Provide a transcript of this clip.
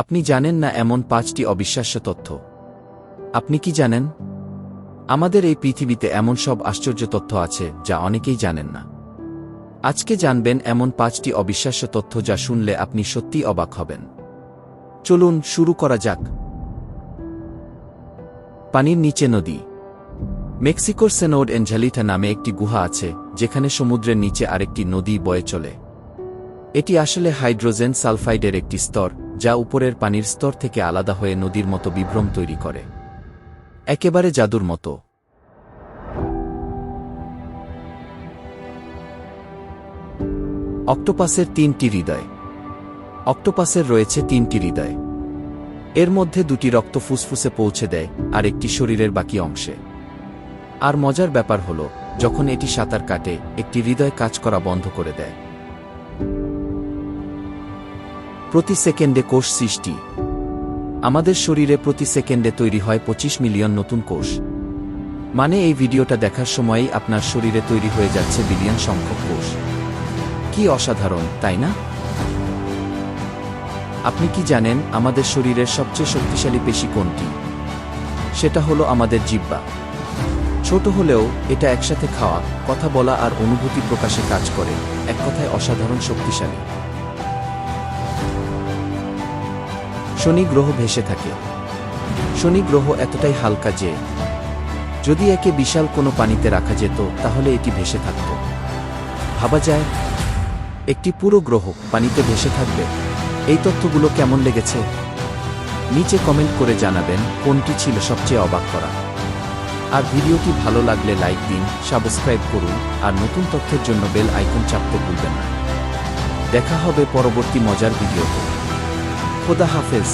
আপনি জানেন না এমন 5টি অবিশ্বাস্য তথ্য? আপনি কি জানেন? আমাদের এই পৃথিবীতে এমন সব আশ্চর্য তথ্য আছে যা অনেকেই জানেন না। আজকে জানবেন এমন 5টি অবিশ্বাস্য তথ্য যা শুনলে আপনি সত্যিই অবাক হবেন। চলুন শুরু করা যাক। পানির নিচে নদী। মেক্সিকোর সেনোড এঞ্জেলিটা নামে একটি গুহা আছে যেখানে সমুদ্রের নিচে আরেকটি নদী বয়ে চলে। এটি আসলে হাইড্রোজেন সালফাইডের একটি স্তর যা উপরের পানির স্তর থেকে আলাদা হয়ে নদীর মতো বিভ্রম তৈরি করে, একেবারে জাদুর মতো। অক্টোপাসের 3টি হৃদয়। অক্টোপাসের রয়েছে 3টি হৃদয়। এর মধ্যে 2টি রক্ত ফুসফুসে পৌঁছে দেয় আর একটি শরীরের বাকি অংশে। আর মজার ব্যাপার হল, যখন এটি সাঁতার কাটে একটি হৃদয় কাজ করা বন্ধ করে দেয়। প্রতি সেকেন্ডে কোষ সৃষ্টি। আমাদের শরীরে প্রতি সেকেন্ডে তৈরি হয় 25 মিলিয়ন নতুন কোষ। মানে এই ভিডিওটা দেখার সময়ই আপনার শরীরে তৈরি হয়ে যাচ্ছে বিলিয়ন সংখ্যক কোষ। কি অসাধারণ, তাই না? আপনি কি জানেন আমাদের শরীরের সবচেয়ে শক্তিশালী পেশি কোনটি? সেটা হলো আমাদের জিহ্বা। ছোট হলেও এটা একসাথে খাওয়া, কথা বলা আর অনুভূতি প্রকাশে কাজ করে, এক কথায় অসাধারণ শক্তিশালী। শনি গ্রহ ভেসে থাকে। শনি গ্রহ এতটাই হালকা যে যদি একে বিশাল কোনো পানিতে রাখা যেত তাহলে এটি ভেসে থাকত। ভাবা যায়, একটি পুরো গ্রহ পানিতে ভেসে থাকবে। এই তথ্যগুলো কেমন লেগেছে? নিচে কমেন্ট করে জানাবেন কোনটি ছিল সবচেয়ে অবাক করা। আর ভিডিওটি ভালো লাগলে লাইক দিন, সাবস্ক্রাইব করুন আর নতুন তথ্যের জন্য বেল আইকন চাপতে ভুলবেন না। দেখা হবে পরবর্তী মজার ভিডিওতে। খোদা হাফেজ।